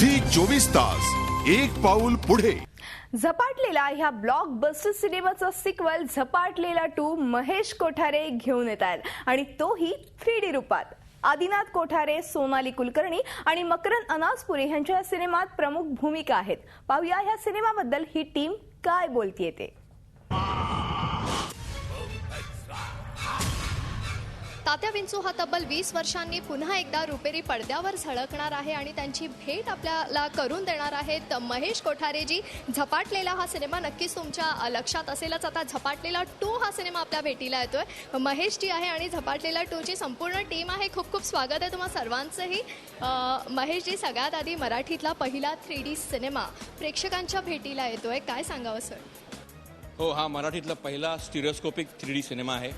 Zee 24 तास एक पाऊल पुढे. झपाटलेला ह्या ब्लॉकबस्टर सिनेमाचा सिक्वल झपाटलेला 2 महेश कोठारे घेऊन येत आहेत आणि तोही 3D रूपात. आदिनाथ कोठारे, सोनाली कुलकर्णी आणि मकरंद अनासपुरे यांच्या या सिनेमात प्रमुख भूमिका आहेत. पाहूया ह्या सिनेमाबद्दल ही टीम काय बोलतीये ते. तात्या विंचू हा तब्बल 20 वर्षांनी पुन्हा एकदा रुपेरी पडद्यावर झळकणार आहे आणि त्यांची भेट आपल्याला करून देणार आहेत महेश कोठारेजी. झपाटलेला हा सिनेमा नक्कीच तुमच्या लक्षात असेलच. आता झपाटलेला 2 हा सिनेमा आपल्या भेटीला येतोय. महेशजी आहे आणि झपाटलेला 2 ची संपूर्ण टीम आहे. खूप खूप स्वागत आहे तुम्हा सर्वांचंही. महेशजी, सगळ्यात आधी मराठीतला पहिला 3D सिनेमा प्रेक्षकांच्या भेटीला येतोय, काय सांगावं सर? हो, हा मराठीतला पहिला स्टिरिओस्कोपिक 3D सिनेमा आहे.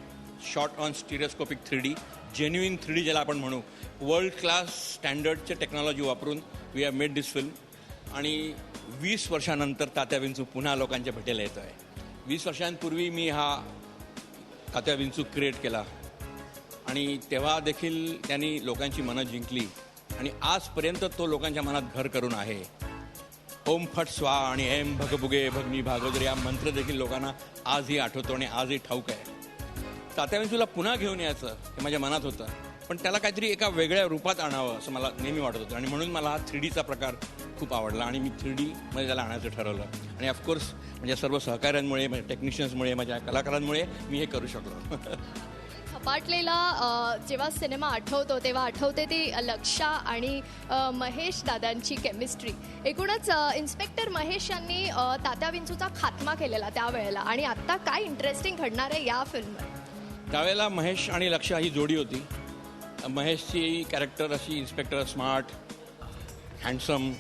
Shot on stereoscopic 3D, genuine 3D ज्याला आपण म्हणू. वर्ल्ड क्लास स्टँडर्डचे टेक्नॉलॉजी वापरून we have made this film. आणि 20 वर्षानंतर तात्या विंचू पुन्हा लोकांच्या भेटीला येतो आहे. 20 वर्षांपूर्वी मी हा तात्या विंचू क्रिएट केला आणि तेव्हा देखील त्यांनी लोकांची मनं जिंकली आणि आजपर्यंत तो लोकांच्या मनात घर करून आहे. ओम फट स्वा आणि एम भगबुगे भगनी भागवदर या मंत्र देखील लोकांना आजही आठवतो आणि आजही ठाऊक आहे. तात्या विंचूला पुन्हा घेऊन यायचं हे माझ्या मनात होतं, पण त्याला काहीतरी एका वेगळ्या रूपात आणावं असं मला नेहमी वाटत होतं. आणि म्हणून मला हा 3Dचा प्रकार खूप आवडला आणि मी 3Dमध्ये त्याला आणायचं ठरवलं. आणि ऑफकोर्स माझ्या सर्व सहकाऱ्यांमुळे, माझ्या टेक्निशियन्समुळे, माझ्या कलाकारांमुळे मी हे करू शकलो. झपाटलेला जेव्हा सिनेमा आठवतो तेव्हा आठवते ती लक्षा आणि महेश दादांची केमिस्ट्री. एकूणच इन्स्पेक्टर महेश यांनी तात्या विंचूचा खात्मा केलेला त्यावेळेला, आणि आता काय इंटरेस्टिंग घडणार आहे या फिल्ममध्ये? त्यावेळेला महेश आणि लक्षा ही जोडी होती. महेशची कॅरेक्टर अशी inspector, smart, handsome.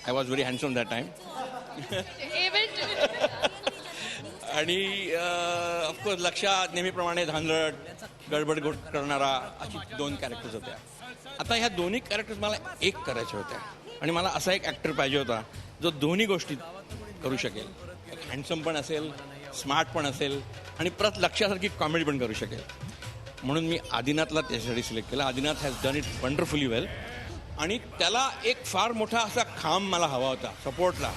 I was very handsome that time. आणि ऑफकोर्स लक्षा नेहमीप्रमाणे धांदळ, गडबड करणारा, अशी 2 कॅरेक्टर्स होत्या. आता ह्या दोन्ही कॅरेक्टर्स मला एक करायच्या होत्या आणि मला असा एक ॲक्टर पाहिजे होता जो दोन्ही गोष्टी करू शकेल. हँडसम पण असेल, स्मार्ट पण असेल आणि परत लक्षासारखी कॉमेडी पण करू शकेल. म्हणून मी आदिनाथला त्याच्यासाठी सिलेक्ट केला. Adinath has done it wonderfully well. आणि त्याला एक फार मोठा असा खांब मला हवा होता सपोर्टला.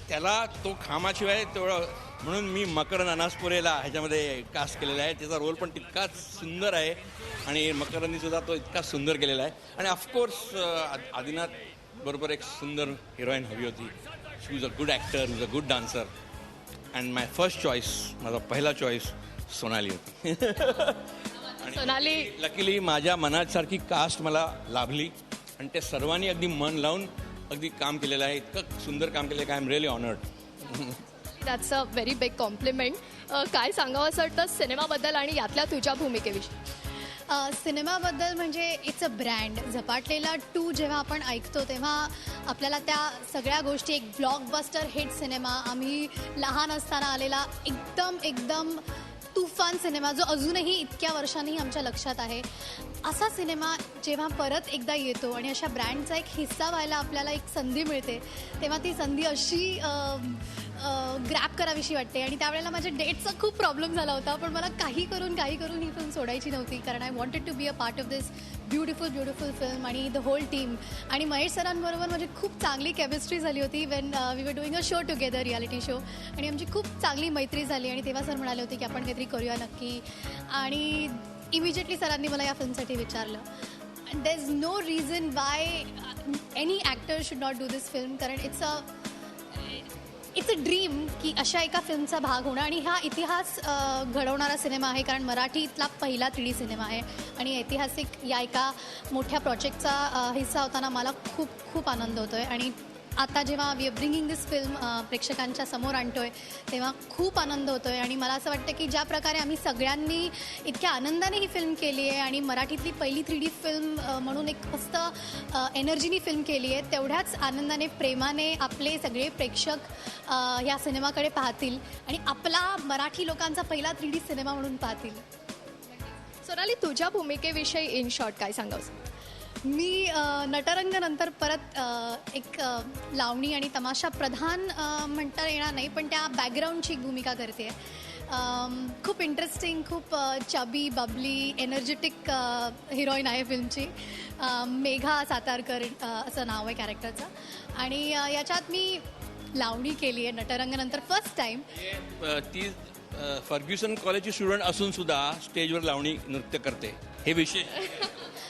त्याला तो खांबाशिवाय तेवढं, म्हणून मी मकरंद अनासपुरेला ह्याच्यामध्ये कास्ट केलेला आहे. त्याचा रोल पण तितकाच सुंदर आहे आणि मकरंदीसुद्धा तो इतका सुंदर केलेला आहे. आणि ऑफकोर्स आदिनाथ बरोबर एक सुंदर हिरोईन हवी होती. She was a good actor, was a good dancer. And my first choice, माझा पहिला चॉईस सोनाली होती. आणि सोनाली, लकीली माझ्या मनासारखी कास्ट मला लाभली आणि ते सर्वांनी अगदी मन लावून अगदी काम केलेलं आहे. इतकं सुंदर काम केलं आहे. I am really honoured. That's a very big compliment. काय सांगावं असं वाटतं सिनेमाबद्दल आणि यातल्या तुझ्या भूमिकेविषयी? सिनेमाबद्दल म्हणजे इट्स अ ब्रँड. झपाटलेला 2 जेव्हा आपण ऐकतो तेव्हा आपल्याला त्या सगळ्या गोष्टी, एक ब्लॉकबस्टर हिट सिनेमा, आम्ही लहान असताना आलेला एकदम तुफान सिनेमा जो अजूनही इतक्या वर्षांनी आमच्या लक्षात आहे, असा सिनेमा जेव्हा परत एकदा येतो आणि अशा ब्रँडचा एक हिस्सा व्हायला आपल्याला एक संधी मिळते, तेव्हा ती संधी अशी ग्रॅब करावीशी वाटते. आणि त्यावेळेला माझ्या डेटचा खूप प्रॉब्लेम झाला होता, पण मला काही करून ही फिल्म सोडायची नव्हती, कारण I wanted to be a part of this beautiful film. आणि द होल टीम आणि महेश सरांबरोबर माझी खूप चांगली केमिस्ट्री झाली होती when we were doing a show together, reality show. आणि आमची खूप चांगली मैत्री झाली आणि तेव्हा सर म्हणाले होते की आपण काहीतरी करूया नक्की. आणि इमिजिएटली सरांनी मला या फिल्मसाठी विचारलं. There is no reason why any actor should not do this film, कारण इट्स अ ड्रीम की अशा एका फिल्मचा भाग होणं. आणि हा इतिहास घडवणारा सिनेमा आहे, कारण मराठीतला पहिला 3D सिनेमा आहे आणि ऐतिहासिक या एका मोठ्या प्रोजेक्टचा हिस्सा होताना मला खूप आनंद होतो आहे. आणि आता जेव्हा we are bringing this film प्रेक्षकांच्या समोर आणतो आहे तेव्हा खूप आनंद होतो आहे. आणि मला असं वाटतं की ज्या प्रकारे आम्ही सगळ्यांनी इतक्या आनंदाने ही फिल्म केली आहे आणि मराठीतली पहिली 3D फिल्म म्हणून एक मस्त एनर्जीनी फिल्म केली आहे, तेवढ्याच आनंदाने, प्रेमाने आपले सगळे प्रेक्षक ह्या सिनेमाकडे पाहतील आणि आपला मराठी लोकांचा पहिला 3D सिनेमा म्हणून पाहतील. सोनाली, तुझ्या भूमिकेविषयी इन शॉर्ट काय सांगावं? मी नटरंगनंतर परत एक लावणी आणि तमाशा प्रधान म्हणता येणार नाही, पण त्या बॅकग्राऊंडची एक भूमिका करते. खूप इंटरेस्टिंग, खूप चबी बबली एनर्जेटिक हिरोईन आहे फिल्मची. मेघा सातारकर असं नाव आहे कॅरेक्टरचं. आणि याच्यात मी लावणी केली आहे नटरंगानंतर फर्स्ट टाईम. ती फर्ग्युसन कॉलेजची स्टुडंट असून सुद्धा स्टेजवर लावणी नृत्य करते, हे विशेष.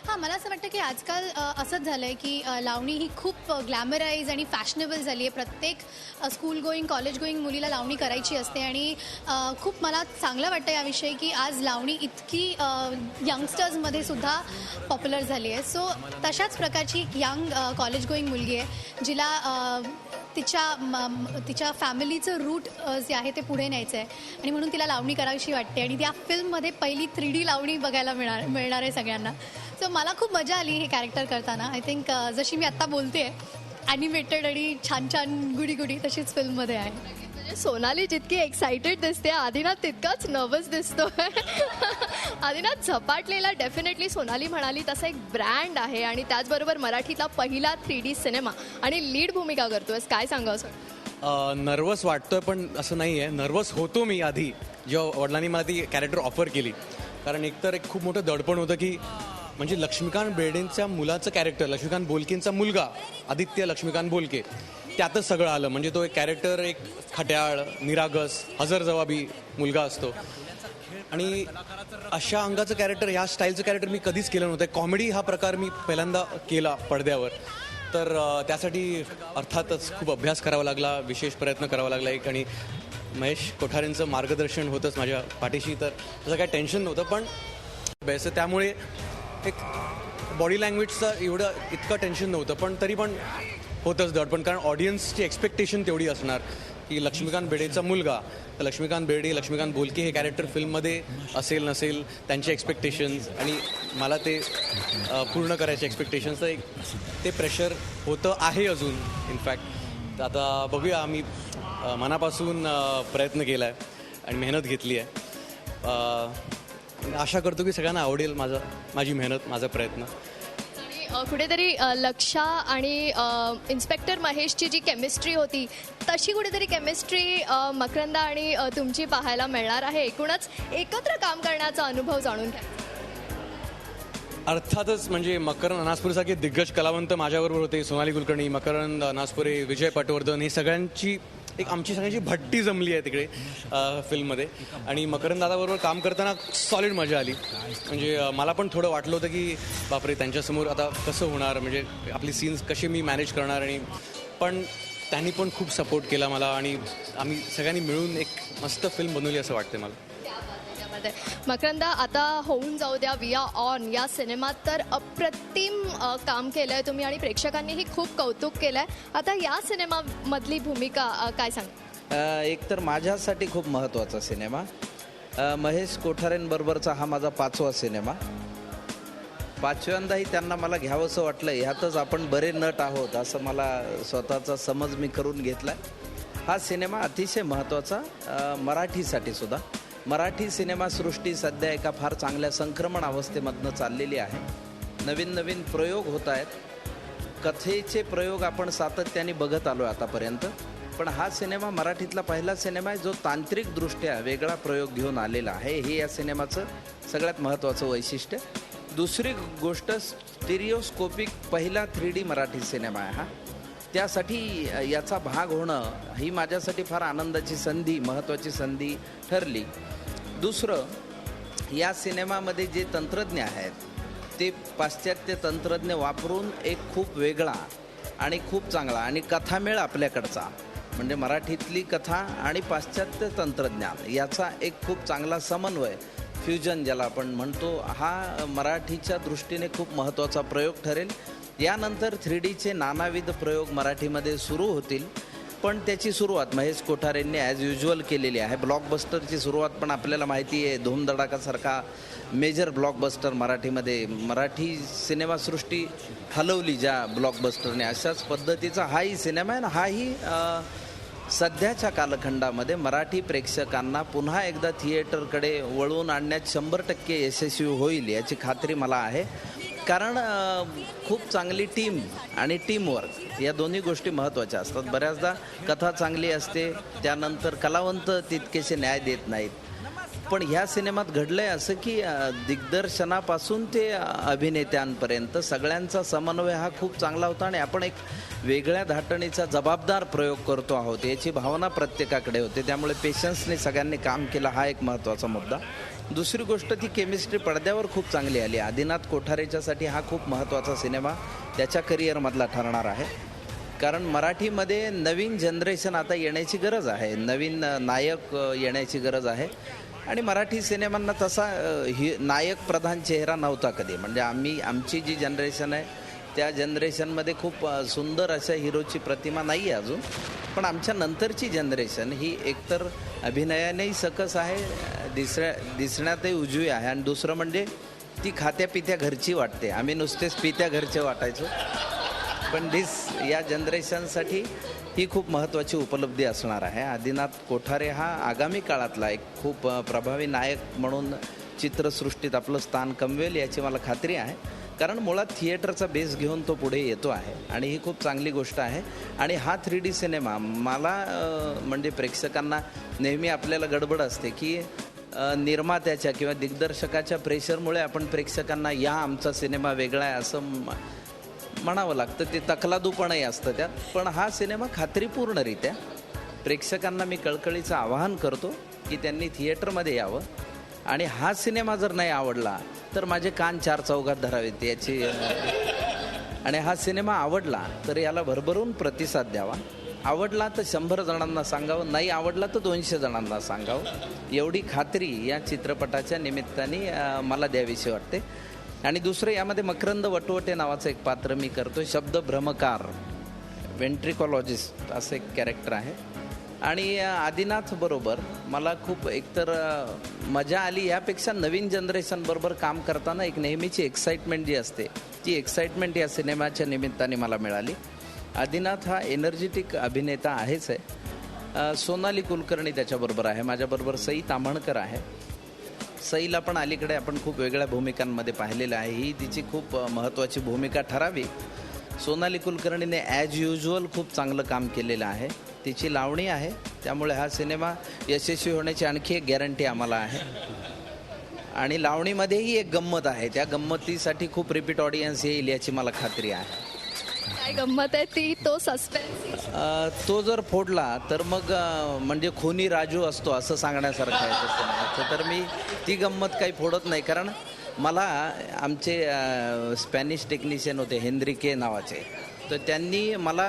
हां, मला असं वाटतं की आजकाल असंच झालं आहे की लावणी ही खूप ग्लॅमराईज आणि फॅशनेबल झाली आहे. प्रत्येक स्कूल गोईंग कॉलेज गोईंग मुलीला लावणी करायची असते. आणि खूप मला चांगलं वाटतं याविषयी की आज लावणी इतकी यंगस्टर्समध्ये सुद्धा पॉप्युलर झाली आहे. सो तशाच प्रकारची यंग कॉलेज गोईंग मुलगी आहे जिला तिच्या फॅमिलीचं रूट जे आहे ते पुढे न्यायचं आहे आणि म्हणून तिला लावणी करावीशी वाटते. आणि त्या फिल्ममध्ये पहिली 3D लावणी बघायला मिळणार आहे सगळ्यांना. सो मला खूप मजा आली हे कॅरेक्टर करताना. आय थिंक जशी मी आत्ता बोलते ॲनिमेटेड आणि छान छान गुडी गुडी तशीच फिल्ममध्ये आहे. म्हणजे सोनाली जितकी एक्साइटेड दिसते, आदिनाथ तितकाच नर्वस दिसतो. आदिनाथ, झपाटलेला डेफिनेटली सोनाली म्हणाली तसा एक ब्रँड आहे आणि त्याचबरोबर मराठीतला पहिला 3D सिनेमा आणि लीड भूमिका करतोयस. काय सांगावं सर? नर्वस वाटतोय पण असं नाही आहे. नर्वस होतो मी आधी जेव्हा वडिलांनी मला ती कॅरेक्टर ऑफर केली. कारण एकतर एक खूप मोठं दडपण होतं की म्हणजे लक्ष्मीकांत बेर्डेंच्या मुलाचं कॅरेक्टर, लक्ष्मीकांत बोलकेंचा मुलगा आदित्य लक्ष्मीकांत बोलके, त्यातच सगळं आलं. म्हणजे तो एक कॅरेक्टर एक खट्याळ, निरागस, हजरजबाबी मुलगा असतो. आणि अशा अंगाचं कॅरेक्टर, ह्या स्टाईलचं कॅरेक्टर मी कधीच केलं नव्हतं. कॉमेडी हा प्रकार मी पहिल्यांदा केला पडद्यावर. तर त्यासाठी अर्थातच खूप अभ्यास करावा लागला, विशेष प्रयत्न करावा लागला एक. आणि महेश कोठारेंचं मार्गदर्शन होतंच माझ्या पाठीशी, तर तसं काही टेन्शन नव्हतं. पण बेस त्यामुळे एक बॉडी लँग्वेजचं इतकं टेन्शन नव्हतं. पण तरी पण होतंच दडपण, कारण ऑडियन्सची एक्सपेक्टेशन तेवढी असणार की लक्ष्मीकांत बेर्डेचा मुलगा, तर लक्ष्मीकांत बेर्डे, लक्ष्मीकांत बोलके हे कॅरेक्टर फिल्ममध्ये असेल नसेल त्यांचे एक्सपेक्टेशन्स आणि मला ते पूर्ण करायचे एक्सपेक्टेशन्स, तर ते प्रेशर होतं आहे अजून इनफॅक्ट. आता बघूया, आम्ही मनापासून प्रयत्न केला आहे आणि मेहनत घेतली आहे. आशा करतो की सगळ्यांना आवडेल माझी मेहनत, माझा प्रयत्न. आणि कुठेतरी लक्षा आणि इन्स्पेक्टर महेशची जी केमिस्ट्री होती तशी कुठेतरी केमिस्ट्री मकरंदा आणि तुमची पाहायला मिळणार आहे. एकूणच एकत्र काम करण्याचा अनुभव जाणून घ्या. अर्थातच म्हणजे मकरंद अनासपुरेसारखे दिग्गज कलावंत माझ्याबरोबर होते. सोनाली कुलकर्णी, मकरंद अनासपुरे, विजय पटवर्धन, हे सगळ्यांची आमची सगळ्यांची भट्टी जमली आहे तिकडे फिल्ममध्ये. आणि मकरंद दादाबरोबर काम करताना सॉलिड मजा आली. म्हणजे मला पण थोडं वाटलं होतं की बापरे त्यांच्यासमोर आता कसं होणार, म्हणजे आपली सीन्स कसे मी मॅनेज करणार. आणि पण त्यांनी पण खूप सपोर्ट केला मला आणि आम्ही सगळ्यांनी मिळून एक मस्त फिल्म बनवली असं वाटतं मला. मकरंदा, आता होऊन जाऊ द्या वी आर ऑन या सिनेमात तर अप्रतिम काम केलं आहे तुम्ही आणि प्रेक्षकांनीही खूप कौतुक केलं आहे. आता या सिनेमामधली भूमिका काय सांगा? एक तर माझ्यासाठी खूप महत्त्वाचा सिनेमा. महेश कोठारेंबरोबरचा हा माझा 5वा सिनेमा. 5व्यांदाही त्यांना मला घ्यावंसं वाटलं. ह्यातच आपण बरे नट आहोत असं मला स्वतःचा समज मी करून घेतला. हा सिनेमा अतिशय महत्त्वाचा मराठीसाठी सुद्धा. मराठी सिनेमासृष्टी सध्या एका फार चांगल्या संक्रमण अवस्थेमधनं चाललेली आहे. नवीन नवीन प्रयोग होत आहेत. कथेचे प्रयोग आपण सातत्याने बघत आलो आहे आतापर्यंत. पण हा सिनेमा मराठीतला पहिला सिनेमा आहे जो तांत्रिकदृष्ट्या वेगळा प्रयोग घेऊन आलेला आहे. हे या सिनेमाचं सगळ्यात महत्त्वाचं वैशिष्ट्य. दुसरी गोष्ट, स्टिरिओस्कोपिक पहिला 3D मराठी सिनेमा आहे हा. त्यासाठी याचा भाग होणं ही माझ्यासाठी फार आनंदाची संधी, महत्त्वाची संधी ठरली. दुसरं, या सिनेमामध्ये जे तंत्रज्ञ आहेत ते पाश्चात्य तंत्रज्ञ वापरून एक खूप वेगळा आणि खूप चांगला आणि कथामेळ आपल्याकडचा, म्हणजे मराठीतली कथा आणि पाश्चात्य तंत्रज्ञान याचा एक खूप चांगला समन्वय, फ्युजन ज्याला आपण म्हणतो, हा मराठीच्या दृष्टीने खूप महत्त्वाचा प्रयोग ठरेल. यानंतर 3Dचे नानाविध प्रयोग मराठीमध्ये सुरू होतील. पण त्याची सुरुवात महेश कोठारेंनी ॲज युज्युअल केलेली आहे. ब्लॉकबस्टरची सुरुवात पण आपल्याला माहिती आहे. धूमधडाकासारखा मेजर ब्लॉकबस्टर मराठीमध्ये, मराठी सिनेमासृष्टी हलवली ज्या ब्लॉकबस्टरने, अशाच पद्धतीचा हाही सिनेमा आहे. हाही सध्याच्या कालखंडामध्ये मराठी प्रेक्षकांना पुन्हा एकदा थिएटरकडे वळवून आणण्यात 100% यशस्वी होईल याची खात्री मला आहे. कारण खूप चांगली टीम आणि टीमवर्क या दोन्ही गोष्टी महत्त्वाच्या असतात. बऱ्याचदा कथा चांगली असते, त्यानंतर कलावंत तितकेसे न्याय देत नाहीत. पण ह्या सिनेमात घडलंय असं की दिग्दर्शनापासून ते अभिनेत्यांपर्यंत सगळ्यांचा समन्वय हा खूप चांगला होता आणि आपण एक वेगळ्या धाटणीचा जबाबदार प्रयोग करतो आहोत याची भावना प्रत्येकाकडे होते. त्यामुळे पेशन्सने सगळ्यांनी काम केलं, हा एक महत्त्वाचा मुद्दा. दुसरी गोष्ट, ती केमिस्ट्री पडद्यावर खूप चांगली आली. आदिनाथ कोठारेच्यासाठी हा खूप महत्त्वाचा सिनेमा त्याच्या करिअरमधला ठरणार आहे. कारण मराठीमध्ये नवीन जनरेशन आता येण्याची गरज आहे, नवीन नायक येण्याची गरज आहे. आणि मराठी सिनेमांना तसा नायक प्रधान चेहरा नव्हता कधी. म्हणजे आमची जी जनरेशन आहे त्या जनरेशनमध्ये खूप सुंदर अशा हिरोची प्रतिमा नाही आहे अजून. पण आमच्या नंतरची जनरेशन ही एकतर अभिनयानेही सकस आहे, दिसण्यातही उजवी आहे, आणि दुसरं म्हणजे ती खात्या पित्या घरची वाटते. आम्ही नुसतेच पित्या घरचे वाटायचो, पण या जनरेशनसाठी ही खूप महत्त्वाची उपलब्धी असणार आहे. आदिनाथ कोठारे हा आगामी काळातला एक खूप प्रभावी नायक म्हणून चित्रसृष्टीत आपलं स्थान कमवेल याची मला खात्री आहे. कारण मुळात थिएटरचा बेस घेऊन तो पुढे येतो आहे आणि ही खूप चांगली गोष्ट आहे. आणि हा 3D सिनेमा मला म्हणजे प्रेक्षकांना नेहमी आपल्याला गडबड असते की निर्मात्याच्या किंवा दिग्दर्शकाच्या प्रेशरमुळे आपण प्रेक्षकांना या आमचा सिनेमा वेगळा आहे असं म्हणावं लागतं. ते तकलादूपणही असतं त्यात. पण हा सिनेमा खात्रीपूर्णरित्या प्रेक्षकांना मी कळकळीचं आवाहन करतो की त्यांनी थिएटरमध्ये यावं. आणि हा सिनेमा जर नाही आवडला तर माझे कान चार चौघात धरावेत याची. आणि हा सिनेमा आवडला तर याला भरभरून प्रतिसाद द्यावा. आवडला तर 100 जणांना सांगावं, नाही आवडला तर 200 जणांना सांगावं, एवढी खात्री या चित्रपटाच्या निमित्ताने मला द्यावीशी वाटते. आणि दुसरं, यामध्ये मकरंद वटवटे नावाचं एक पात्र मी करतो. शब्द भ्रमकार, वेंट्रिकॉलॉजिस्ट असं एक कॅरेक्टर आहे. आणि आदिनाथ बरोबर मला खूप एकतर मजा आली. यापेक्षा नवीन जनरेशन बरोबर काम करताना एक नेहमीची एक्साइटमेंट जी असते ती एक्साइटमेंट या सिनेमाच्या निमित्ताने मला मिळाली. आदिनाथ हा एनर्जेटिक अभिनेता आहेच आहे. सोनाली कुलकर्णी त्याच्याबरोबर आहे, माझ्याबरोबर सई ताम्हणकर आहे. सईला पण अलीकडे आपण खूप वेगळ्या भूमिकांमध्ये पाहिलेलं आहे, ही तिची खूप महत्त्वाची भूमिका ठरावी. सोनाली कुलकर्णीने ॲज युज्युअल खूप चांगलं काम केलेलं आहे. तिची लावणी आहे, त्यामुळे हा सिनेमा यशस्वी होण्याची आणखी एक गॅरंटी आम्हाला आहे. आणि लावणीमध्येही एक गंमत आहे, त्या गंमतीसाठी खूप रिपीट ऑडियन्स येईल याची मला खात्री आहे. काय गंमत आहे ती? तो सस्पेन्स तो जर फोडला तर मग म्हणजे खुनी राजू असतो असं सांगण्यासारखं आहे तसं. तर मी ती गंमत काही फोडत नाही. कारण मला आमचे स्पॅनिश टेक्निशियन होते हेनरिके नावाचे, तर त्यांनी मला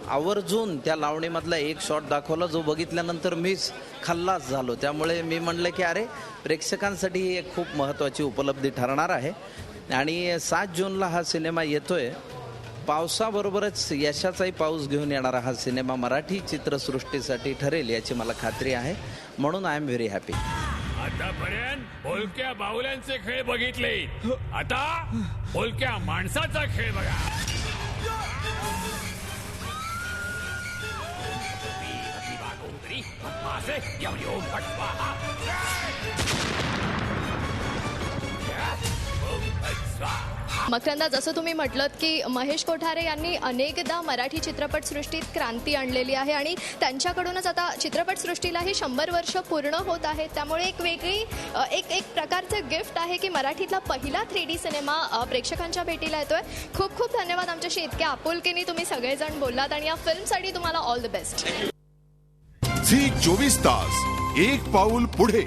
आवर्जून त्या लावणीमधला एक शॉट दाखवला जो बघितल्यानंतर मीच खल्लास झालो. त्यामुळे मी म्हणलं की अरे, प्रेक्षकांसाठी ही एक खूप महत्त्वाची उपलब्धी ठरणार आहे. आणि 7 जूनला हा सिनेमा येतोय. पावसाबरोबरच यशाचाही पाऊस घेऊन येणारा हा सिनेमा मराठी चित्रसृष्टीसाठी ठरेल याची मला खात्री आहे. म्हणून आय एम व्हेरी हॅपी. आतापर्यंत बोलक्या बाहुल्यांचे खेळ बघितले, आता बोलक्या माणसाचा खेळ बघा. मकरंदा, जसं तुम्ही म्हटलं की महेश कोठारे यांनी अनेकदा मराठी चित्रपटसृष्टीत क्रांती आणलेली आहे आणि त्यांच्याकडूनच आता चित्रपटसृष्टीलाही 100 वर्ष पूर्ण होत आहेत. त्यामुळे एक वेगळी एक प्रकारचं गिफ्ट आहे की मराठीतला पहिला 3D सिनेमा प्रेक्षकांच्या भेटीला येतोय. खूप खूप धन्यवाद आमच्याशी इतक्या आपुलकीने तुम्ही सगळेजण बोललात आणि या फिल्मसाठी तुम्हाला ऑल द बेस्ट. झी 24 तास, एक पाऊल पुढे.